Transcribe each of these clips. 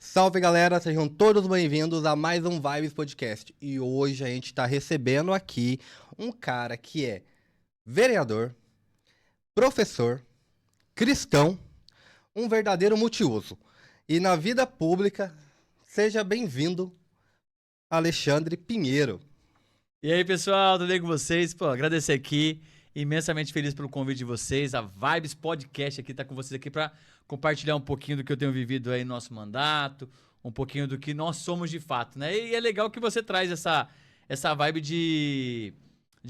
Salve galera, sejam todos bem-vindos a mais um Vibes Podcast. E hoje a gente tá recebendo aqui um cara que é vereador, professor, cristão, um verdadeiro multiuso. E na vida pública, seja bem-vindo, Alexandre Pinheiro. E aí, pessoal, tudo bem com vocês? Pô, agradecer aqui, imensamente feliz pelo convite de vocês. A Vibes Podcast aqui tá com vocês aqui para compartilhar um pouquinho do que eu tenho vivido aí no nosso mandato, um pouquinho do que nós somos de fato, né? E é legal que você traz essa vibe de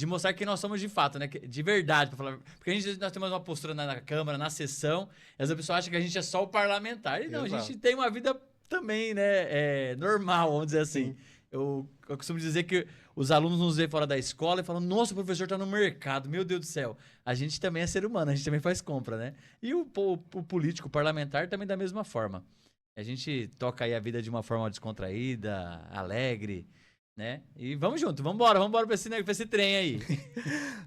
mostrar que nós somos de fato, né? De verdade, pra falar. Porque nós temos uma postura na Câmara, na sessão, e as pessoas acham que a gente é só o parlamentar. E não, a gente tem uma vida também, né? Normal, vamos dizer assim. Eu costumo dizer que os alunos nos veem fora da escola e falam, nossa, o professor está no mercado, meu Deus do céu. A gente também é ser humano, a gente também faz compra, né? E o político, o parlamentar também da mesma forma. A gente toca aí a vida de uma forma descontraída, alegre, né? E vamos junto, vamos embora pra esse trem aí.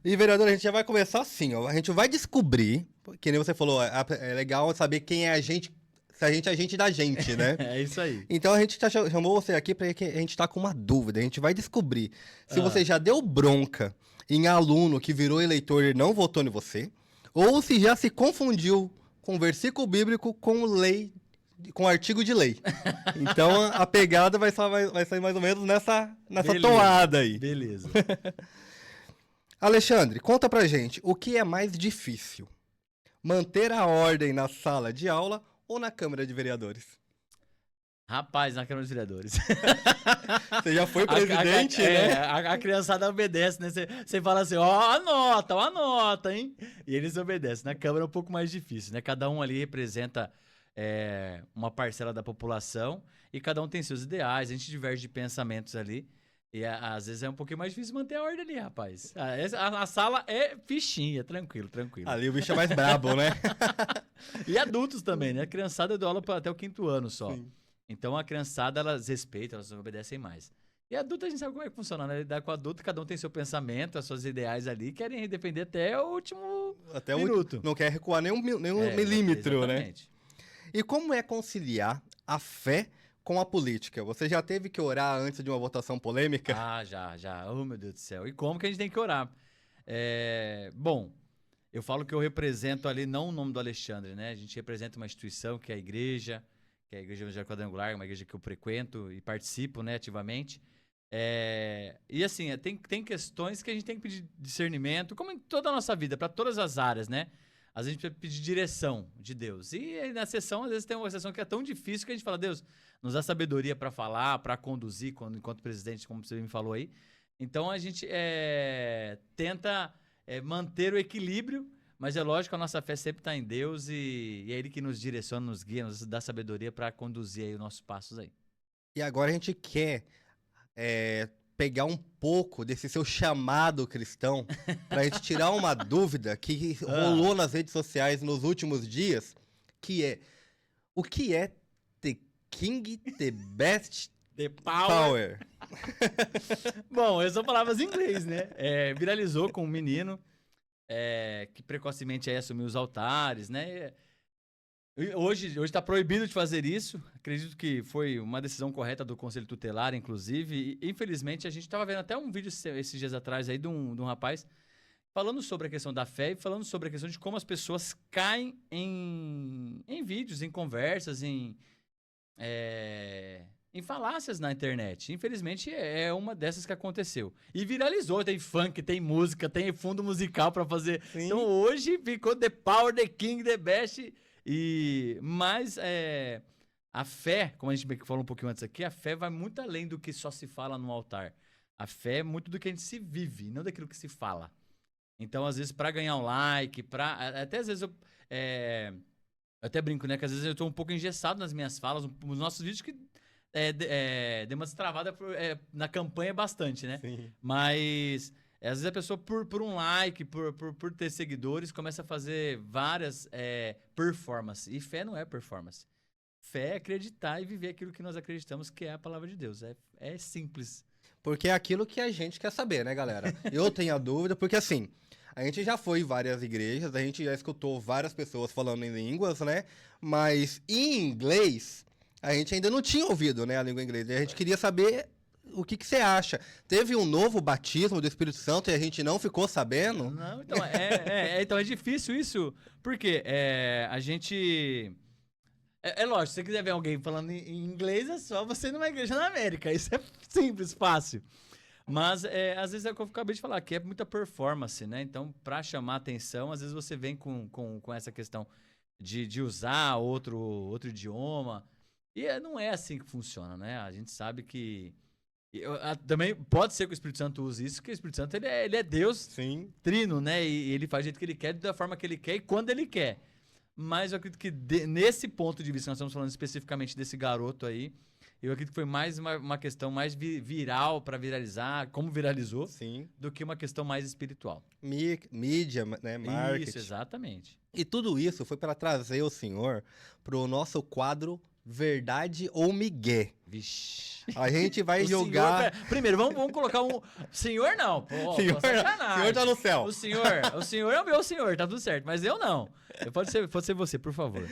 E vereador, a gente já vai começar assim, ó. A gente vai descobrir, que nem você falou, é legal saber quem é a gente, se a gente é a gente da gente, né? É isso aí. Então a gente chamou você aqui porque a gente tá com uma dúvida. A gente vai descobrir se você já deu bronca em aluno que virou eleitor e não votou em você, ou se já se confundiu com versículo bíblico com lei, com artigo de lei. Então a pegada vai sair mais ou menos nessa Beleza, toada aí. Beleza. Alexandre, conta pra gente, o que é mais difícil? Manter a ordem na sala de aula ou na Câmara de Vereadores? Rapaz, na Câmara dos Vereadores. Você já foi presidente, né? A criançada obedece, né? Você fala assim, ó, anota, hein? E eles obedecem. Na Câmara é um pouco mais difícil, né? Cada um ali representa uma parcela da população e cada um tem seus ideais, a gente diverge de pensamentos ali. E às vezes é um pouquinho mais difícil manter a ordem ali, rapaz. A sala é fichinha, tranquilo. Ali o bicho é mais brabo, né? E adultos também, né? A criançada eu dou aula até o 5º ano só. Sim. Então a criançada, elas respeitam, elas obedecem mais. E adulto a gente sabe como é que funciona, né? Lidar com adulto, cada um tem seu pensamento, as suas ideais ali, querem defender até o último minuto. Não quer recuar nenhum milímetro, exatamente. né? E como é conciliar a fé com a política? Você já teve que orar antes de uma votação polêmica? Ah, já. Oh, meu Deus do céu. E como que a gente tem que orar? Bom, eu falo que eu represento ali não o nome do Alexandre, né? A gente representa uma instituição que é a Igreja Evangélica Quadrangular, uma igreja que eu frequento e participo, né, ativamente. E assim, tem questões que a gente tem que pedir discernimento, como em toda a nossa vida, para todas as áreas, né? Às vezes a gente precisa pedir direção de Deus. E na sessão, às vezes tem uma sessão que é tão difícil que a gente fala, Deus, nos dá sabedoria para falar, para conduzir, enquanto presidente, como você me falou aí. Então a gente tenta manter o equilíbrio, mas é lógico que a nossa fé sempre está em Deus e é Ele que nos direciona, nos guia, nos dá sabedoria para conduzir aí os nossos passos aí. E agora a gente quer pegar um pouco desse seu chamado cristão pra gente tirar uma dúvida que rolou nas redes sociais nos últimos dias, que é, o que é The King, The Best, The Power. Bom, essas são palavras em inglês, né? Viralizou com um menino que precocemente assumiu os altares, né? Hoje está proibido de fazer isso. Acredito que foi uma decisão correta do Conselho Tutelar, inclusive. E, infelizmente, a gente estava vendo até um vídeo esses dias atrás aí de um rapaz falando sobre a questão da fé e falando sobre a questão de como as pessoas caem em vídeos, em conversas, em falácias na internet. Infelizmente, é uma dessas que aconteceu. E viralizou, tem funk, tem música, tem fundo musical pra fazer. Sim. Então, hoje ficou The Power, The King, The Best. Mas a fé, como a gente falou um pouquinho antes aqui, a fé vai muito além do que só se fala no altar. A fé é muito do que a gente se vive, não daquilo que se fala. Então, às vezes, pra ganhar um like, até às vezes eu até brinco, né? Que às vezes eu tô um pouco engessado nas minhas falas, nos nossos vídeos que deu uma destravada na campanha bastante, né? Sim. Mas às vezes a pessoa, por um like, por ter seguidores, começa a fazer várias performances. E fé não é performance. Fé é acreditar e viver aquilo que nós acreditamos que é a palavra de Deus. É simples. Porque é aquilo que a gente quer saber, né, galera? Eu tenho a dúvida, porque assim, a gente já foi em várias igrejas, a gente já escutou várias pessoas falando em línguas, né? Mas em inglês, A gente ainda não tinha ouvido, né, a língua inglesa. E a gente queria saber o que você acha. Teve um novo batismo do Espírito Santo e a gente não ficou sabendo? Não, então, então é difícil isso, porque a gente... É lógico, se você quiser ver alguém falando em inglês, é só você ir numa igreja na América. Isso é simples, fácil. Mas, às vezes, é o que eu acabei de falar, que é muita performance, né? Então, para chamar atenção, às vezes você vem com essa questão de usar outro idioma. E não é assim que funciona, né? A gente sabe que... também pode ser que o Espírito Santo use isso, porque o Espírito Santo ele é Deus Sim. trino, né? E ele faz do jeito que ele quer, da forma que ele quer e quando ele quer. Mas eu acredito que nesse ponto de vista, nós estamos falando especificamente desse garoto aí, eu acredito que foi mais uma questão mais viral para viralizar, como viralizou, Sim. do que uma questão mais espiritual. Mídia, né, marketing. Isso, exatamente. E tudo isso foi para trazer o senhor para o nosso quadro Verdade ou Migué. Vixe. A gente vai O jogar... senhor, primeiro, vamos colocar um... Senhor não, pô, Senhor, sacanagem. senhor tá no céu. O senhor é o meu senhor, tá tudo certo, mas eu não. Pode ser você, por favor.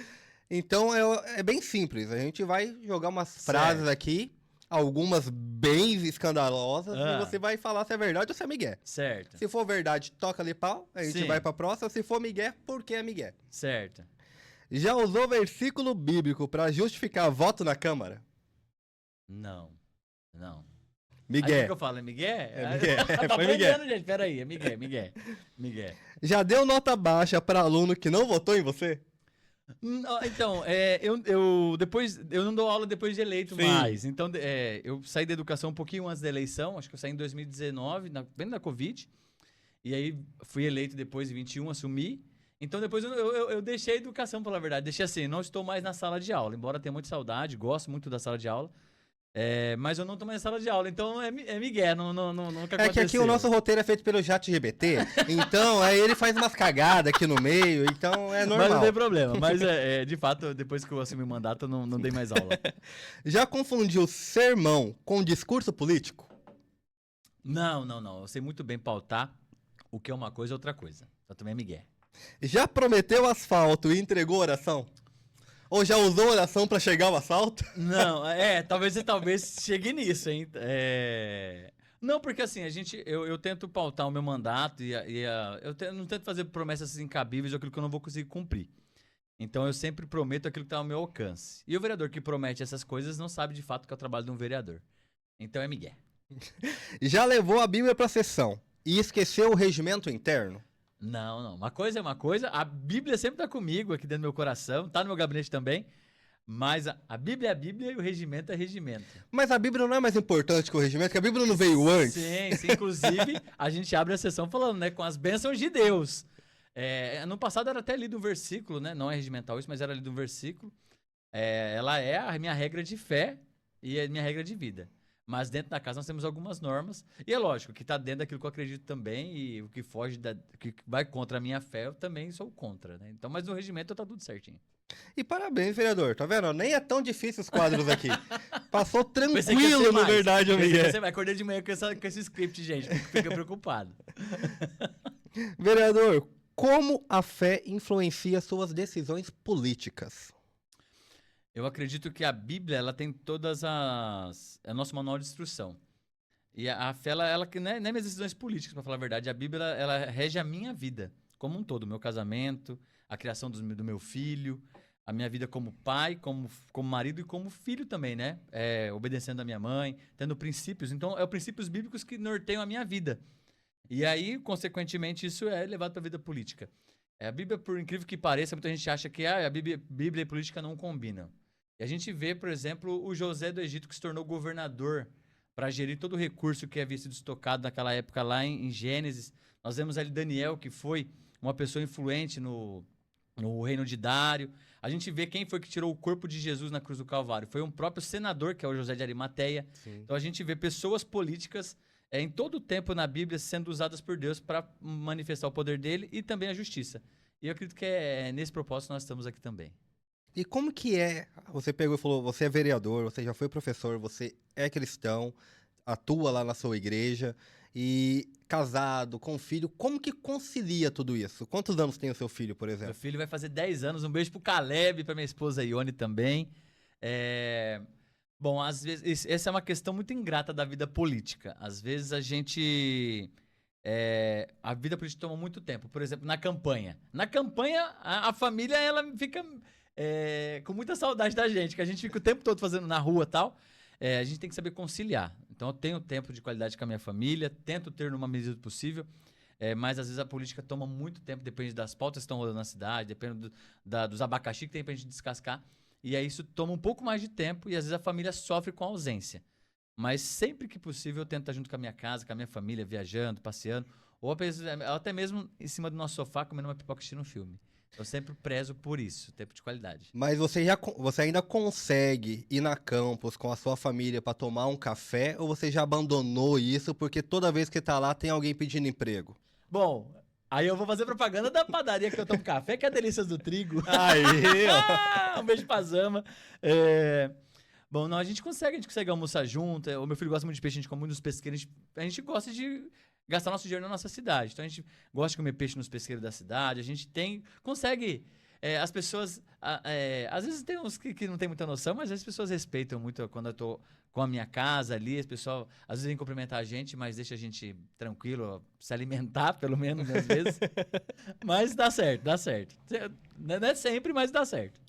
Então é bem simples. A gente vai jogar umas frases aqui, algumas bem escandalosas, e você vai falar se é verdade ou se é migué. Certo. Se for verdade, toca ali pau, a gente Sim. vai pra próxima. Se for migué, por que é migué? Certo. Já usou versículo bíblico pra justificar voto na Câmara? Não. Migué. Aí o que eu falo? É Miguel? É Miguel. Tá Foi Miguel. aprendendo, gente. Pera aí. É Miguel. Já deu nota baixa pra aluno que não votou em você? Então, depois eu não dou aula depois de eleito Sim. mais. Então, eu saí da educação um pouquinho antes da eleição. Acho que eu saí em 2019, bem da Covid. E aí fui eleito depois em 21, assumi. Então depois eu deixei a educação, pela verdade. Deixei assim, não estou mais na sala de aula. Embora tenha muita saudade, gosto muito da sala de aula. Mas eu não estou mais na sala de aula. Então é Miguel, nunca aconteceu. É que aqui o nosso roteiro é feito pelo ChatGPT. Então, aí ele faz umas cagadas aqui no meio. Então é normal. Mas não tem problema. Mas, de fato, depois que eu assumi o mandato, eu não dei mais aula. Já confundiu sermão com discurso político? Não. Eu sei muito bem pautar o que é uma coisa e outra coisa. Só também é Miguel. Já prometeu asfalto e entregou oração? Ou já usou oração pra chegar ao asfalto? Não, talvez chegue nisso, hein? Não, porque assim, eu tento pautar o meu mandato não tento fazer promessas incabíveis ou aquilo que eu não vou conseguir cumprir. Então eu sempre prometo aquilo que está ao meu alcance. E o vereador que promete essas coisas não sabe de fato que é o trabalho de um vereador. Então é Miguel. Já levou a Bíblia pra sessão e esqueceu o regimento interno? Não. Uma coisa é uma coisa. A Bíblia sempre tá comigo aqui dentro do meu coração. Tá no meu gabinete também. Mas a Bíblia é a Bíblia e o regimento é regimento. Mas a Bíblia não é mais importante que o regimento, porque a Bíblia não veio antes. Sim. Inclusive, a gente abre a sessão falando, né? Com as bênçãos de Deus. No passado era até lido um versículo, né? Não é regimental isso, mas era lido um versículo. Ela é a minha regra de fé e a minha regra de vida. Mas dentro da casa nós temos algumas normas. E é lógico que está dentro daquilo que eu acredito também. E o que foge, que vai contra a minha fé, eu também sou contra, né? Então, mas no regimento tá tudo certinho. E parabéns, vereador. Tá vendo? Nem é tão difícil os quadros aqui. Passou Pensei que ia ser tranquilo, na mais. verdade, Pensei que ia amiga. ser mais. Acordei de manhã com esse script, gente. Fica preocupado. Vereador, como a fé influencia suas decisões políticas? Eu acredito que a Bíblia, ela tem todas é o nosso manual de instrução. E a fé, ela que não é minhas decisões políticas, para falar a verdade. A Bíblia, ela rege a minha vida como um todo. O meu casamento, a criação do meu filho, a minha vida como pai, como marido e como filho também, né? Obedecendo a minha mãe, tendo princípios. Então, é os princípios bíblicos que norteiam a minha vida. E aí, consequentemente, isso é levado para a vida política. A Bíblia, por incrível que pareça, muita gente acha que a Bíblia e política não combinam. E a gente vê, por exemplo, o José do Egito que se tornou governador para gerir todo o recurso que havia sido estocado naquela época lá em Gênesis. Nós vemos ali Daniel, que foi uma pessoa influente no reino de Dário. A gente vê quem foi que tirou o corpo de Jesus na cruz do Calvário. Foi um próprio senador, que é o José de Arimateia. Sim. Então a gente vê pessoas políticas em todo o tempo na Bíblia sendo usadas por Deus para manifestar o poder dele e também a justiça. E eu acredito que é nesse propósito que nós estamos aqui também. E como que é? Você pegou e falou, você é vereador, você já foi professor, você é cristão, atua lá na sua igreja e casado, com filho. Como que concilia tudo isso? Quantos anos tem o seu filho, por Meu exemplo? filho vai fazer 10 anos. Um beijo pro Caleb, pra minha esposa Ione também. É, Bom, às vezes, essa é uma questão muito ingrata da vida política. Às vezes a gente. A vida política toma muito tempo. Por exemplo, na campanha. Na campanha, a família ela fica com muita saudade da gente, que a gente fica o tempo todo fazendo na rua e tal. A gente tem que saber conciliar. Então, eu tenho tempo de qualidade com a minha família, tento ter numa medida do possível, mas às vezes a política toma muito tempo, depende das pautas que estão rolando na cidade, depende dos abacaxi que tem pra gente descascar. E aí isso toma um pouco mais de tempo e às vezes a família sofre com a ausência. Mas sempre que possível eu tento estar junto com a minha casa, com a minha família, viajando, passeando, ou até mesmo em cima do nosso sofá comendo uma pipoca assistindo um filme. Eu sempre prezo por isso, tempo de qualidade. Mas você ainda consegue ir na campus com a sua família pra tomar um café ou você já abandonou isso porque toda vez que tá lá tem alguém pedindo emprego? Bom, aí eu vou fazer propaganda da padaria que eu tomo café, que é a Delícias do Trigo. Aí, ó. Um beijo pra Zama. Bom, não, a gente consegue almoçar junto. O meu filho gosta muito de peixe, a gente come muito nos pesqueiros. A gente gosta de gastar nosso dinheiro na nossa cidade. Então a gente gosta de comer peixe nos pesqueiros da cidade. A gente consegue. As pessoas. Às vezes tem uns que não tem muita noção, mas as pessoas respeitam muito quando eu tô com a minha casa ali. As pessoas às vezes vêm cumprimentar a gente, mas deixa a gente tranquilo, se alimentar, pelo menos, às vezes. Mas dá certo, dá certo. Não é sempre, mas dá certo.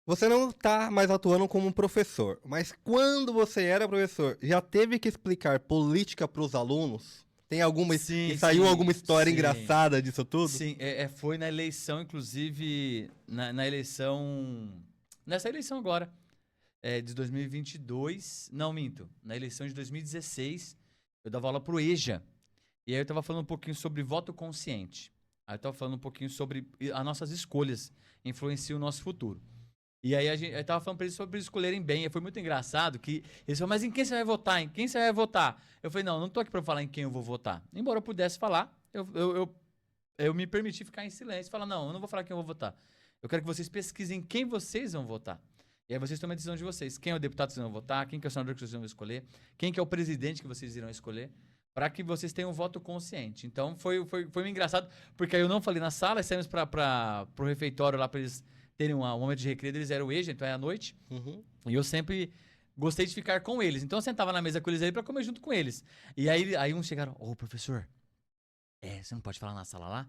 Você não tá mais atuando como professor, mas quando você era professor, já teve que explicar política pros alunos? Tem alguma Sim, e saiu sim, alguma história sim. engraçada disso tudo? Sim, foi na eleição, inclusive, na eleição. Nessa eleição agora, de 2022. Não, minto. Na eleição de 2016, eu dava aula pro EJA. E aí eu tava falando um pouquinho sobre voto consciente. Aí eu tava falando um pouquinho sobre as nossas escolhas influenciam o nosso futuro. E aí eu tava falando pra eles sobre eles escolherem bem. E foi muito engraçado que eles falaram, mas em quem você vai votar? Em quem você vai votar? Eu falei, não tô aqui pra falar em quem eu vou votar. Embora eu pudesse falar, eu me permiti ficar em silêncio e falar, não, eu não vou falar quem eu vou votar. Eu quero que vocês pesquisem quem vocês vão votar. E aí vocês tomem a decisão de vocês. Quem é o deputado que vocês vão votar, quem que é o senador que vocês vão escolher, quem que é o presidente que vocês irão escolher, para que vocês tenham um voto consciente. Então foi meio engraçado, porque aí eu não falei na sala, saímos pro refeitório lá para eles terem um momento de recreio, eles eram o EJA, então é à noite. Uhum. E eu sempre gostei de ficar com eles. Então eu sentava na mesa com eles aí pra comer junto com eles. E aí uns chegaram, professor, você não pode falar na sala lá?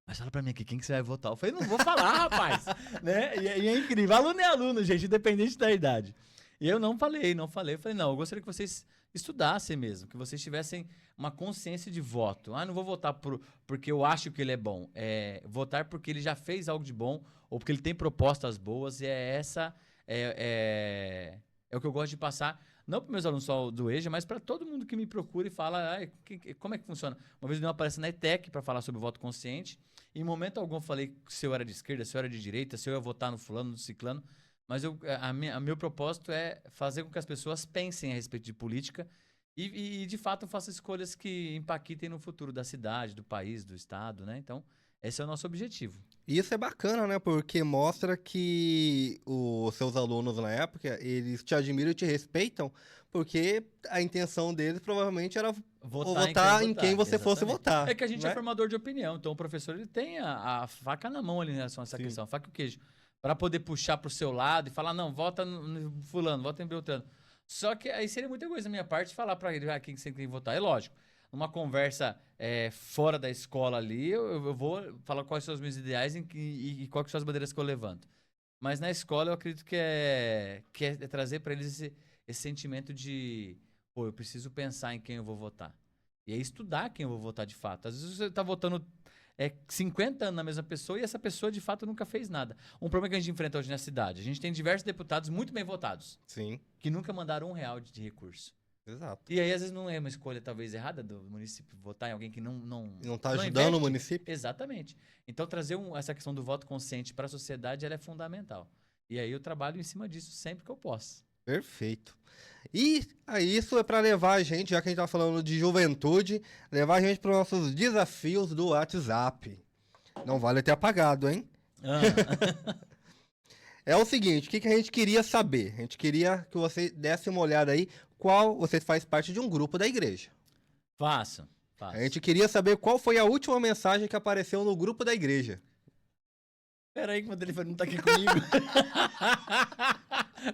Mas fala pra mim aqui, quem que você vai votar? Eu falei, não vou falar, rapaz. Né? E é incrível. Aluno é aluno, gente, independente da idade. E eu não falei. Eu falei, não, eu gostaria que vocês estudassem mesmo, que vocês tivessem uma consciência de voto. Não vou votar porque eu acho que ele é bom. Votar porque ele já fez algo de bom ou porque ele tem propostas boas. E é o que eu gosto de passar, não para meus alunos só do EJA, mas para todo mundo que me procura e fala como é que funciona. Uma vez eu dei uma palestra na ETEC para falar sobre o voto consciente. E em momento algum eu falei se eu era de esquerda, se eu era de direita, se eu ia votar no fulano, no ciclano. Mas meu propósito é fazer com que as pessoas pensem a respeito de política e de fato, façam escolhas que impactem no futuro da cidade, do país, do estado, né? Então, esse é o nosso objetivo. E isso é bacana, né? Porque mostra que os seus alunos na época, eles te admiram e te respeitam, porque a intenção deles provavelmente era votar em quem você fosse votar. É que a gente né? é formador de opinião, então o professor ele tem a faca na mão ali em relação a essa questão, a faca e o queijo, para poder puxar pro seu lado e falar, não, vota no fulano, vota em Beltrano. Só que aí seria muita coisa da minha parte falar para ele quem você tem que votar. É lógico, numa conversa fora da escola ali, eu vou falar quais são os meus ideais e quais são as bandeiras que eu levanto. Mas na escola eu acredito que é trazer para eles esse sentimento de, eu preciso pensar em quem eu vou votar. E é estudar quem eu vou votar de fato. Às vezes você está votando 50 anos na mesma pessoa e essa pessoa de fato nunca fez nada. Um problema que a gente enfrenta hoje na cidade, a gente tem diversos deputados muito bem votados. Sim. Que nunca mandaram R$1 de recurso. Exato. E aí, às vezes, não é uma escolha talvez errada do município votar em alguém que não está ajudando investe. o município? Exatamente. Então, trazer essa questão do voto consciente para a sociedade ela é fundamental. E aí eu trabalho em cima disso sempre que eu posso. Perfeito. E isso é para levar a gente, já que a gente tá falando de juventude, levar a gente para os nossos desafios do WhatsApp. Não vale ter apagado, hein? É o seguinte, o que a gente queria saber? A gente queria que você desse uma olhada aí, você faz parte de um grupo da igreja. Faço. A gente queria saber qual foi a última mensagem que apareceu no grupo da igreja. Pera aí que meu telefone não tá aqui comigo.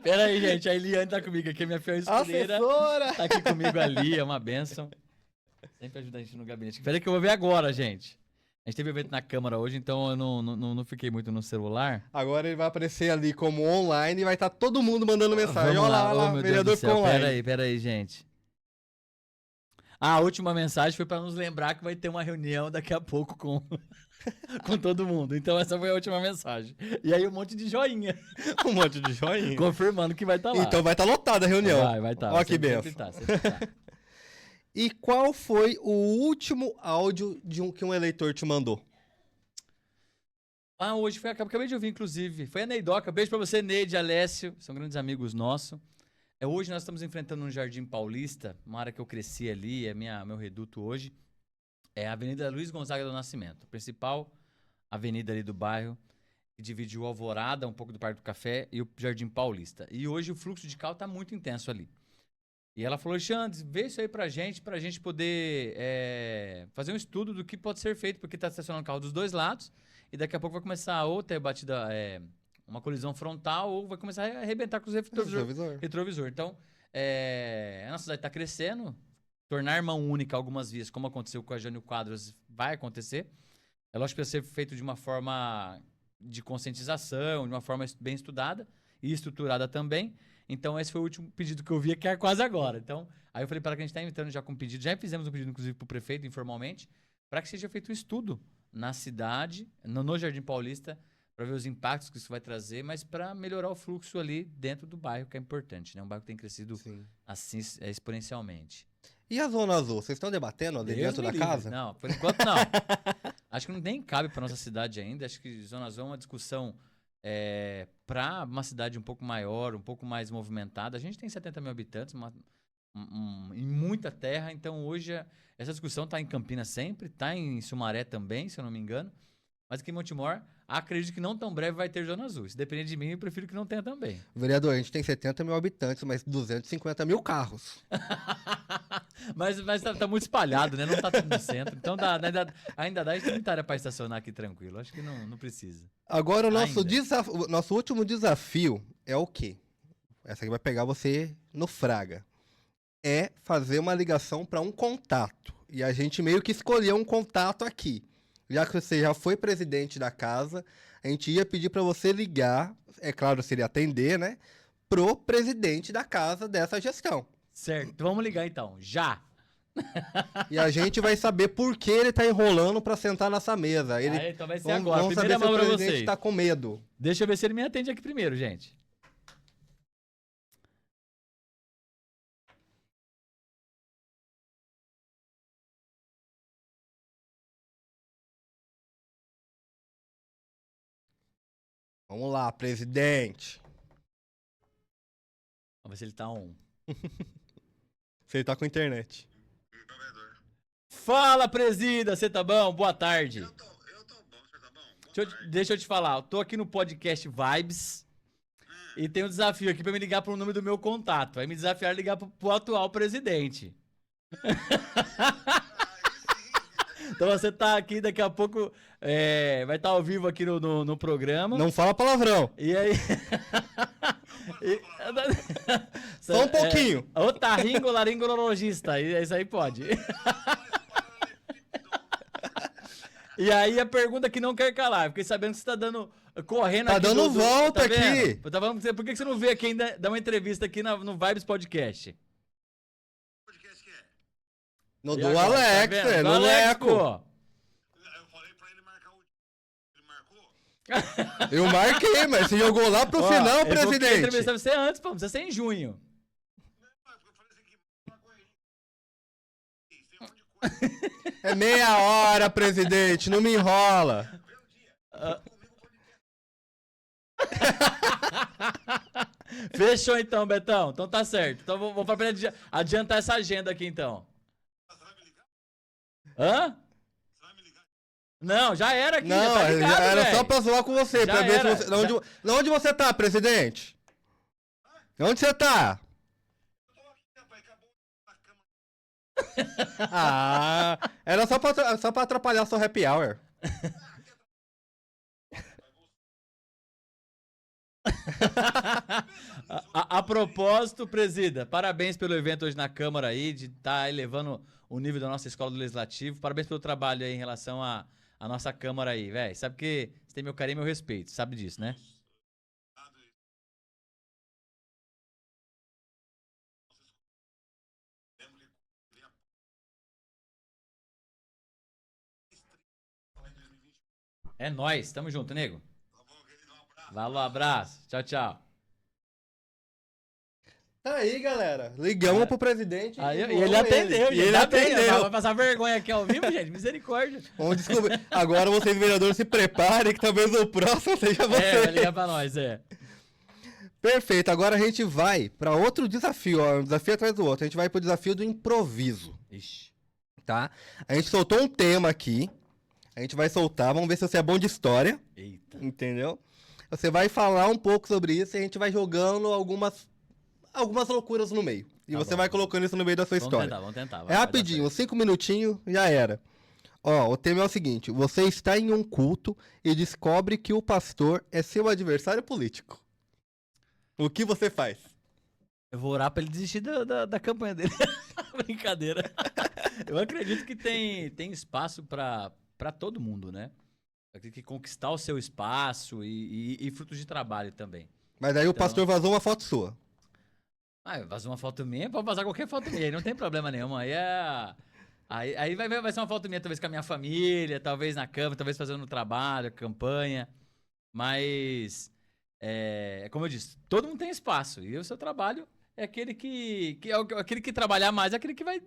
Pera aí, gente. A Eliane tá comigo aqui, minha fiel escudeira. Assessora! Tá aqui comigo ali, é uma bênção. Sempre ajuda a gente no gabinete. Pera aí que eu vou ver agora, gente. A gente teve evento na Câmara hoje, então eu não fiquei muito no celular. Agora ele vai aparecer ali como online e vai estar todo mundo mandando mensagem. Vamos Olha lá, lá, olha oh, lá, meu Deus vereador do céu. ficou online. Pera aí, gente. A última mensagem foi pra nos lembrar que vai ter uma reunião daqui a pouco com, com todo mundo. Então essa foi a última mensagem. E aí um monte de joinha, Um monte de joinha. confirmando que vai estar lá. Então vai estar lotada a reunião. Vai estar. Ó que benção. Sempre tá. E qual foi o último áudio que um eleitor te mandou? Hoje foi, acabei de ouvir, inclusive. Foi a Neidoca. Beijo pra você, Neide, Alessio. São grandes amigos nossos. Hoje nós estamos enfrentando no Jardim Paulista, uma área que eu cresci ali, é meu reduto hoje. É a Avenida Luiz Gonzaga do Nascimento, a principal avenida ali do bairro, que divide o Alvorada, um pouco do Parque do Café, e o Jardim Paulista. E hoje o fluxo de carro tá muito intenso ali. E ela falou, Alexandre, vê isso aí pra gente poder fazer um estudo do que pode ser feito, porque tá estacionando carro dos dois lados, e daqui a pouco vai começar ou ter batida, uma colisão frontal, ou vai começar a arrebentar com os retrovisor. Então, a nossa cidade está crescendo, tornar mão única algumas vias, como aconteceu com a Jânio Quadros, vai acontecer. É lógico que vai ser feito de uma forma de conscientização, de uma forma bem estudada e estruturada também. Então, esse foi o último pedido que eu vi, que é quase agora. Então, aí eu falei para ela que a gente está entrando já com pedido, já fizemos um pedido, inclusive, para o prefeito, informalmente, para que seja feito um estudo na cidade, no Jardim Paulista, para ver os impactos que isso vai trazer, mas para melhorar o fluxo ali dentro do bairro, que é importante, né? Um bairro que tem crescido assim exponencialmente. E a Zona Azul? Vocês estão debatendo ali dentro da casa? Não, por enquanto não. Acho que não nem cabe para nossa cidade ainda. Acho que Zona Azul é uma discussão para uma cidade um pouco maior, um pouco mais movimentada. A gente tem 70 mil habitantes, em muita terra, então hoje essa discussão está em Campinas sempre, está em Sumaré também, se eu não me engano. Mas aqui em Montemor, acredito que não tão breve vai ter Zona Azul. Se depender de mim, eu prefiro que não tenha também. Vereador, a gente tem 70 mil habitantes, mas 250 mil carros. mas tá muito espalhado, né? Não tá tudo no centro. Então ainda dá, a gente tem muita área para estacionar aqui tranquilo. Acho que não precisa. Agora, o nosso último desafio é o quê? Essa aqui vai pegar você no Fraga. É fazer uma ligação para um contato. E a gente meio que escolheu um contato aqui. Já que você já foi presidente da casa, a gente ia pedir para você ligar, é claro, se ele atender, né? Pro presidente da casa dessa gestão. Certo, vamos ligar então, já! E a gente vai saber por que ele tá enrolando para sentar nessa mesa. Então vai ser agora, vamos primeira saber mão se o pra presidente vocês. tá com medo. Deixa eu ver se ele me atende aqui primeiro, gente. Vamos lá, presidente. Vamos ver se ele tá on. Se ele tá com internet. Fala, presida, você tá bom? Boa tarde. Eu tô bom, você tá bom? Deixa eu te falar, eu tô aqui no podcast Vibes e tem um desafio aqui pra me ligar pro número do meu contato. Aí me desafiaram a ligar pro atual presidente. Então você tá aqui, daqui a pouco vai estar ao vivo aqui no programa. Não fala palavrão. E aí... Só um pouquinho. Otarringolaringologista, isso aí pode. E aí a pergunta que não quer calar, fiquei sabendo que você tá correndo tá aqui. Dando volta tá aqui. Por que você não veio aqui ainda dar uma entrevista aqui no Vibes Podcast? Podcast que é? No E do agora, Alex, tá vendo? no Do Alex, Leco. pô. Eu falei pra ele marcar o dia. Ele marcou? Eu marquei, mas você jogou lá pro Ó, final, ele falou que ia presidente. entrevistar você antes, pô, precisa ser em junho. Não, eu falei assim que marcou aí. Tem um monte de coisa. É meia hora, presidente, não me enrola. Vê o dia. Comigo podcast. Fechou então, Betão. Então tá certo. Então vou pra adiantar essa agenda aqui então. Você vai me ligar? Hã? Você vai me ligar? Não, já era aqui, Não, já tá ligado, era véi. só pra zoar com você, Já pra ver era, se você... Onde você tá, presidente? Onde você tá? Eu tô aqui, rapaz. Acabou a cama. Ah, era só pra atrapalhar seu happy hour. A propósito, presida, parabéns pelo evento hoje na Câmara aí, de estar elevando o nível da nossa escola do Legislativo. Parabéns pelo trabalho aí em relação à nossa Câmara aí, velho. Sabe que você tem meu carinho e meu respeito, sabe disso, né? É nóis, tamo junto, nego. Valeu, abraço. Tchau, tchau. Tá aí, galera. Ligamos pro presidente Aí, e zoamos ele atendeu, E gente. ele Ainda bem, atendeu. vai passar vergonha aqui ao vivo, gente. Misericórdia. Vamos descobrir. Agora vocês, vereadores, se preparem que talvez o próximo seja você. É, vai ligar pra nós, é. Perfeito. Agora a gente vai para outro desafio, ó, um desafio atrás do outro. A gente vai pro desafio do improviso, Ixi. tá? A gente soltou um tema aqui. A gente vai soltar, vamos ver se você é bom de história, Eita. entendeu? Você vai falar um pouco sobre isso e a gente vai jogando algumas loucuras no meio. E Tá você bom. vai colocando isso no meio da sua história. Vamos tentar. É rapidinho, 5 minutinhos, já era. Ó, o tema é o seguinte: você está em um culto e descobre que o pastor é seu adversário político. O que você faz? Eu vou orar pra ele desistir da campanha dele. Brincadeira. Eu acredito que tem espaço pra todo mundo, né? Eu acredito que conquistar o seu espaço e frutos de trabalho também. Mas aí o Então- pastor vazou uma foto sua. Ah, vazou uma foto minha, pode vazar qualquer foto minha, aí não tem problema nenhum. Aí vai ser uma foto minha, talvez com a minha família, talvez na cama, talvez fazendo trabalho, campanha. Mas, como eu disse, todo mundo tem espaço. E o seu trabalho é aquele aquele que trabalhar mais, é aquele que vai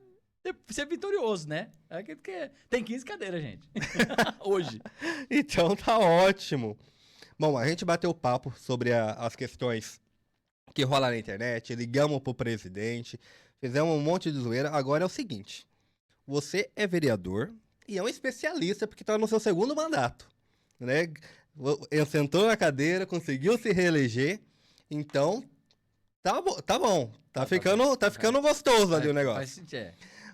ser vitorioso, né? É aquele que tem 15 cadeiras, gente. Hoje. Então tá ótimo. Bom, a gente bateu papo sobre as questões que rolam na internet, ligamos pro presidente, fizemos um monte de zoeira. Agora é o seguinte: você é vereador e é um especialista porque tá no seu segundo mandato, né? Sentou na cadeira, conseguiu se reeleger, então tá bom, tá bom. Tá ficando gostoso ali o negócio. Faz sentido,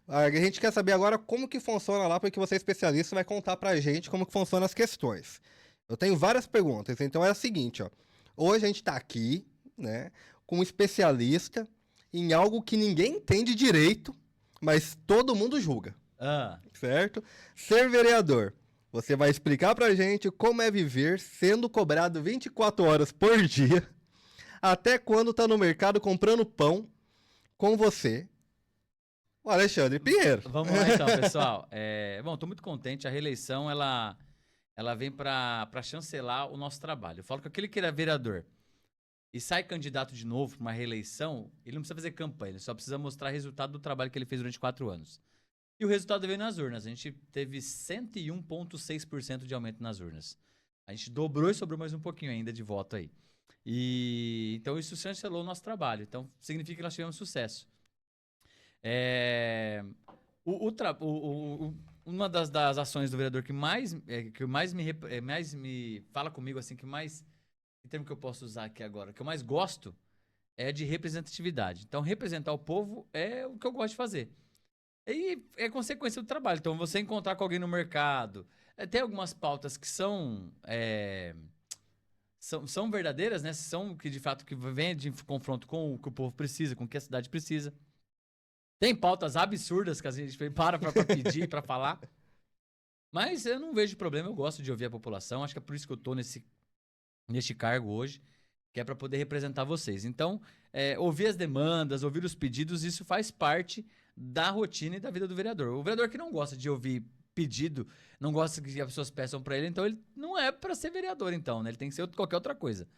A gente quer saber agora como que funciona lá, porque você é especialista e vai contar pra gente como que funcionam as questões. Eu tenho várias perguntas, então é o seguinte, ó. Hoje a gente tá aqui, né, com um especialista em algo que ninguém entende direito, mas todo mundo julga, certo? Ser vereador. Você vai explicar pra gente como é viver sendo cobrado 24 horas por dia, até quando tá no mercado comprando pão com você, o Alexandre Pinheiro. Vamos lá então, pessoal. Bom, tô muito contente. A reeleição, ela vem para chancelar o nosso trabalho. Eu falo que aquele que era vereador e sai candidato de novo para uma reeleição, ele não precisa fazer campanha, ele só precisa mostrar resultado do trabalho que ele fez durante 4 anos. E o resultado veio nas urnas. A gente teve 101,6% de aumento nas urnas. A gente dobrou e sobrou mais um pouquinho ainda de voto aí. E então isso chancelou o nosso trabalho. Então significa que nós tivemos sucesso. Uma das ações do vereador que mais me fala comigo, assim, que termo que eu posso usar aqui agora, que eu mais gosto é de representatividade. Então, representar o povo é o que eu gosto de fazer. E é consequência do trabalho. Então, você encontrar com alguém no mercado, tem algumas pautas que são verdadeiras, né? São que de fato que vêm de confronto com o que o povo precisa, com o que a cidade precisa. Tem pautas absurdas que a gente para pedir, para falar. Mas eu não vejo problema, eu gosto de ouvir a população. Acho que é por isso que eu tô neste cargo hoje, que é para poder representar vocês. Então, ouvir as demandas, ouvir os pedidos, isso faz parte da rotina e da vida do vereador. O vereador que não gosta de ouvir pedido, não gosta que as pessoas peçam para ele, então ele não é para ser vereador, então, né? Ele tem que ser qualquer outra coisa.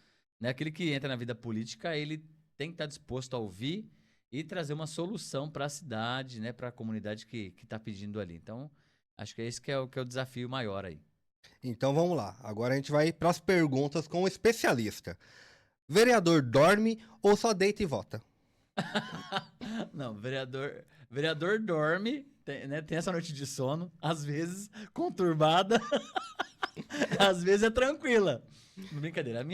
Né? Aquele que entra na vida política, ele tem que estar disposto a ouvir e trazer uma solução para a cidade, né, para a comunidade que está pedindo ali. Então, acho que é esse que é o desafio maior aí. Então vamos lá. Agora a gente vai para as perguntas com o especialista. Vereador dorme ou só deita e vota? Não, vereador dorme, tem essa noite de sono, às vezes conturbada, às vezes é tranquila. Brincadeira,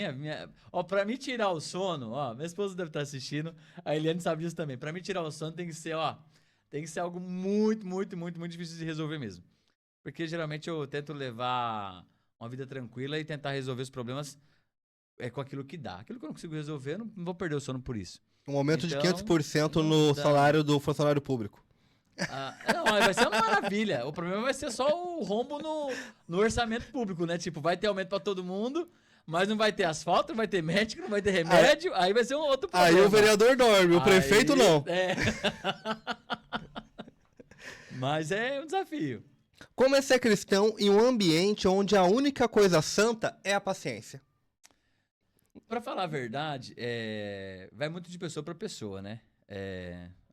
pra me tirar o sono, minha esposa deve estar assistindo, a Eliane sabe disso também. Pra me tirar o sono tem que ser algo muito, muito, muito, muito difícil de resolver mesmo. Porque geralmente eu tento levar uma vida tranquila e tentar resolver os problemas é com aquilo que dá. Aquilo que eu não consigo resolver, eu não vou perder o sono por isso. Um aumento de Então, 500% não no dá. salário do funcionário público. Não, vai ser uma maravilha. O problema vai ser só o rombo no orçamento público, né? Tipo, vai ter aumento pra todo mundo, mas não vai ter asfalto, não vai ter médico, não vai ter remédio, aí vai ser um outro problema. Aí o vereador dorme, o prefeito Aí, não. É. Mas é um desafio. Como é ser cristão em um ambiente onde a única coisa santa é a paciência? Pra falar a verdade, vai muito de pessoa pra pessoa, né?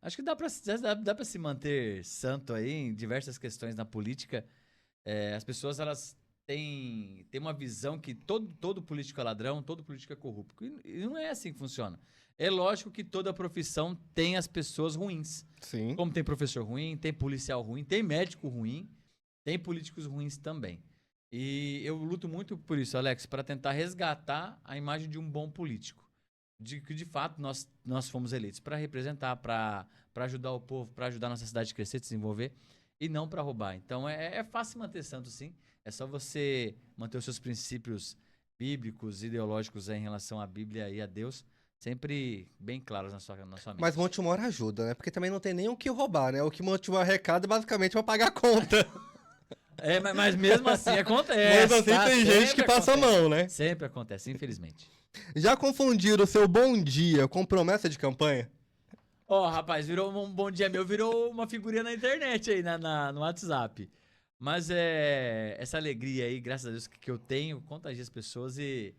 Acho que dá pra se manter santo aí em diversas questões na política. As pessoas, elas têm uma visão que todo político é ladrão, todo político é corrupto. E não é assim que funciona. É lógico que toda profissão tem as pessoas ruins. Sim. Como tem professor ruim, tem policial ruim, tem médico ruim, tem políticos ruins também. E eu luto muito por isso, Alex, para tentar resgatar a imagem de um bom político. De que, de fato, nós fomos eleitos para representar, para ajudar o povo, para ajudar a nossa cidade a crescer, se desenvolver, e não para roubar. Então, é fácil manter santo, sim. É só você manter os seus princípios bíblicos, ideológicos em relação à Bíblia e a Deus, sempre bem claros na sua mente. Mas Montemor ajuda, né? Porque também não tem nem o que roubar, né? O que Montemor arrecada é basicamente pra pagar a conta. Mas mesmo assim acontece. Mas assim tá? tem gente que Sempre passa a acontece. mão, né? Sempre acontece, infelizmente. Já confundiram o seu bom dia com promessa de campanha? Rapaz, virou um bom dia meu, virou uma figurinha na internet aí, no WhatsApp. Mas essa alegria aí, graças a Deus, que eu tenho, contagia as pessoas e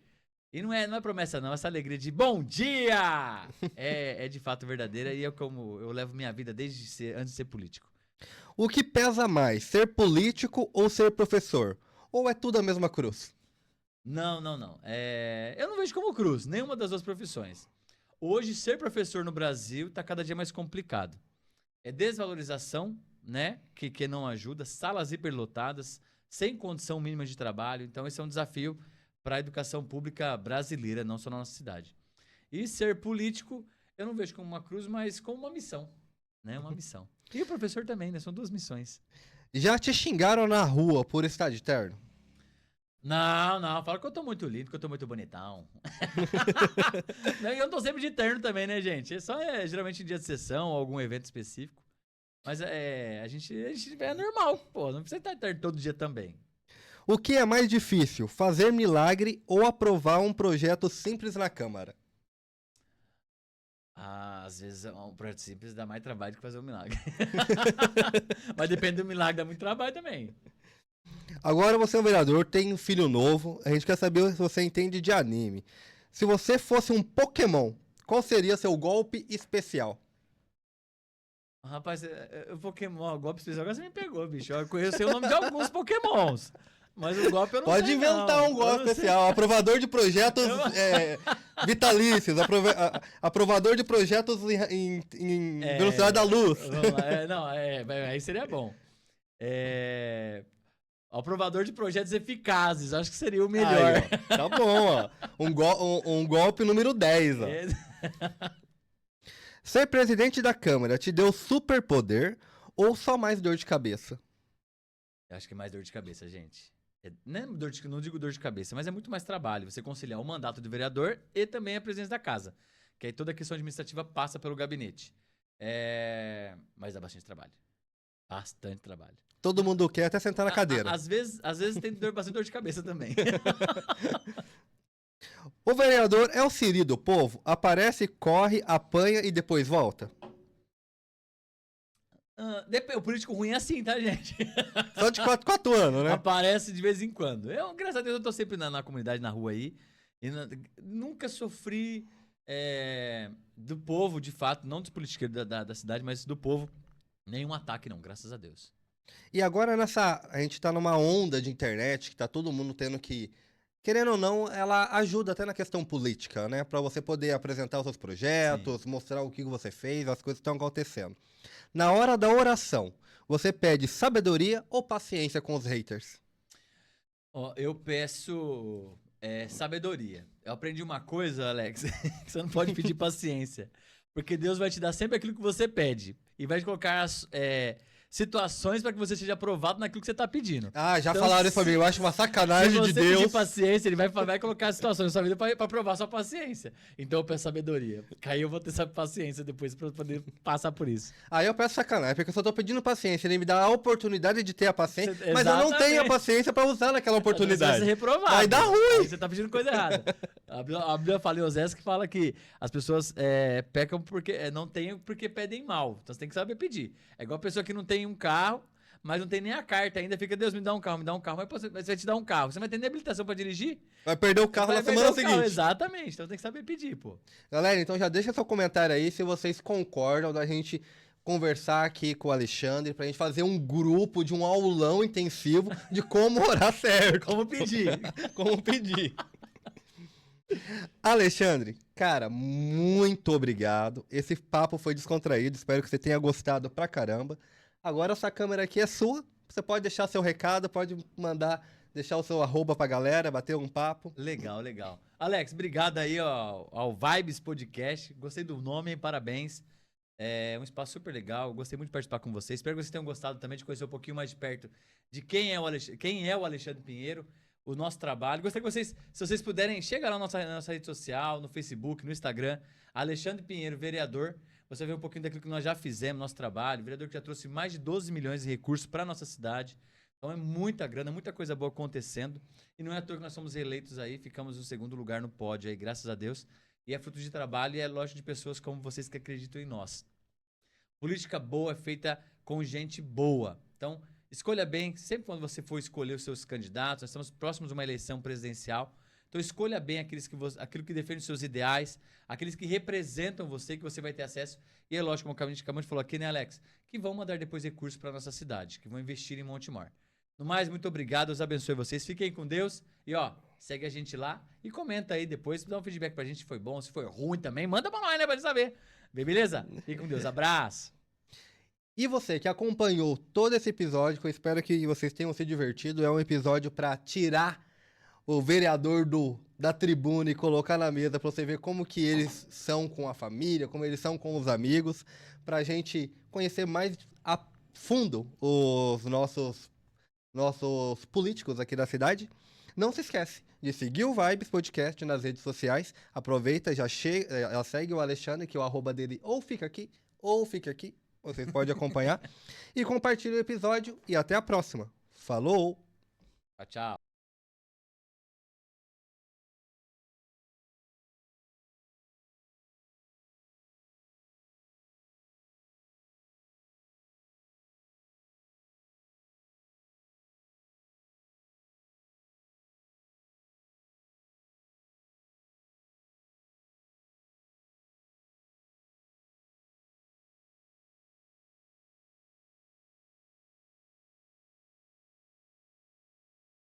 não é promessa não, essa alegria de bom dia é de fato verdadeira e é como eu levo minha vida antes de ser político. O que pesa mais, ser político ou ser professor? Ou é tudo a mesma cruz? Não. Eu não vejo como cruz, nenhuma das duas profissões. Hoje, ser professor no Brasil tá cada dia mais complicado. É desvalorização, né? Que não ajuda, salas hiperlotadas, sem condição mínima de trabalho. Então, esse é um desafio para a educação pública brasileira, não só na nossa cidade. E ser político, eu não vejo como uma cruz, mas como uma missão, né? Uma missão. E o professor também, né? São duas missões. Já te xingaram na rua por estar de terno? Não, fala que eu tô muito lindo, que eu tô muito bonitão. Não, e eu tô sempre de terno também, né, gente? Geralmente em dia de sessão ou algum evento específico. Mas a gente é normal, pô, não precisa estar de terno todo dia também. O que é mais difícil, fazer milagre ou aprovar um projeto simples na Câmara? Às vezes um projeto simples dá mais trabalho do que fazer um milagre. Mas depende do milagre, dá muito trabalho também. Agora você é um vereador, tem um filho novo, a gente quer saber se você entende de anime. Se você fosse um Pokémon, qual seria seu golpe especial? Rapaz, Pokémon, golpe especial, agora você me pegou, bicho. Eu conheci o nome de alguns Pokémons. Mas o golpe eu não Pode sei, inventar não. um golpe Eu não sei. especial. Aprovador de projetos vitalícios. Aprovador de projetos em velocidade da luz. Vamos lá. Aí seria bom. Aprovador de projetos eficazes, acho que seria o melhor. Aí, ó, tá bom, ó. Um golpe número 10, ó. Ser presidente da Câmara te deu superpoder ou só mais dor de cabeça? Eu acho que é mais dor de cabeça, gente. Não digo dor de cabeça, mas é muito mais trabalho. Você conciliar o mandato de vereador e também a presidência da casa. Que aí toda a questão administrativa passa pelo gabinete. Mas dá bastante trabalho. Bastante trabalho. Todo mundo quer até sentar na cadeira. Às vezes tem bastante dor de cabeça também. O vereador é o Siri do povo? Aparece, corre, apanha e depois volta? O político ruim é assim, tá, gente? Só de 4 anos, né? Aparece de vez em quando. Graças a Deus, eu tô sempre na comunidade, na rua aí. E nunca sofri do povo, de fato, não dos politiqueiros da cidade, mas do povo, nenhum ataque, não, graças a Deus. E agora a gente tá numa onda de internet que tá todo mundo tendo que, querendo ou não, ela ajuda até na questão política, né? Pra você poder apresentar os seus projetos, mostrar o que você fez, as coisas que estão acontecendo. Na hora da oração, você pede sabedoria ou paciência com os haters? Eu peço sabedoria. Eu aprendi uma coisa, Alex, que você não pode pedir paciência. Porque Deus vai te dar sempre aquilo que você pede. E vai te colocar situações para que você seja aprovado naquilo que você tá pedindo. Ah, já Então, falaram isso pra mim. Eu acho uma sacanagem Se de você pedir Deus. paciência, ele vai colocar situações na sua vida pra provar sua paciência. Então eu peço sabedoria. Porque aí eu vou ter essa paciência depois pra poder passar por isso. Aí eu peço sacanagem, porque eu só tô pedindo paciência. Ele me dá a oportunidade de ter a paciência, Você- mas eu não exatamente. tenho a paciência pra usar naquela Você vai oportunidade. ser reprovado. Vai dar ruim. Aí você tá pedindo coisa errada. A Bíblia fala em Osés que fala que as pessoas pecam porque não têm porque pedem mal. Então você tem que saber pedir. É igual a pessoa que não tem um carro, mas não tem nem a carta ainda. Fica, Deus, me dá um carro, me dá um carro. Mas você vai te dar um carro. Você vai ter nem habilitação pra dirigir? Vai perder o carro Vai na perder semana o carro. seguinte. Exatamente. Então tem que saber pedir, pô. Galera, então já deixa seu comentário aí se vocês concordam da gente conversar aqui com o Alexandre pra gente fazer um grupo de um aulão intensivo de como orar certo. Como pedir? Como pedir. Alexandre, cara, muito obrigado. Esse papo foi descontraído, espero que você tenha gostado pra caramba. Agora essa câmera aqui é sua, você pode deixar seu recado, pode mandar, deixar o seu arroba pra galera, bater um papo. Legal, legal. Alex, obrigado aí ao Vibes Podcast. Gostei do nome, hein? Parabéns. É um espaço super legal. Gostei muito de participar com vocês. Espero que vocês tenham gostado também de conhecer um pouquinho mais de perto de quem é o Alexandre Pinheiro, o nosso trabalho. Gostaria que vocês, se vocês puderem, chega lá na nossa rede social, no Facebook, no Instagram, Alexandre Pinheiro, vereador. Você vai ver um pouquinho daquilo que nós já fizemos, nosso trabalho. Vereador que já trouxe mais de 12 milhões de recursos para nossa cidade. Então é muita grana, muita coisa boa acontecendo. E não é à toa que nós somos eleitos aí, ficamos no segundo lugar no pódio aí, graças a Deus. E é fruto de trabalho e é lógico de pessoas como vocês que acreditam em nós. Política boa é feita com gente boa. Então, escolha bem, sempre quando você for escolher os seus candidatos, nós estamos próximos de uma eleição presidencial. Então, escolha bem aquilo que defende os seus ideais, aqueles que representam você, que você vai ter acesso. E é lógico, como a gente acabou de falar aqui, né, Alex? Que vão mandar depois recursos para nossa cidade, que vão investir em Montemor. No mais, muito obrigado, Deus abençoe vocês. Fiquem com Deus e, ó, segue a gente lá e comenta aí depois, dá um feedback pra gente se foi bom, se foi ruim também. Manda pra nós, né, pra gente saber. Beleza? Fique com Deus. Abraço. E você que acompanhou todo esse episódio, que eu espero que vocês tenham se divertido, é um episódio pra tirar o vereador da tribuna e colocar na mesa pra você ver como que eles são com a família, como eles são com os amigos, pra gente conhecer mais a fundo os nossos políticos aqui da cidade. Não se esquece de seguir o Vibes Podcast nas redes sociais. Aproveita, já segue o Alexandre, que o arroba dele ou fica aqui, ou fica aqui. Vocês podem acompanhar. E compartilhe o episódio e até a próxima. Falou! Tchau, tchau.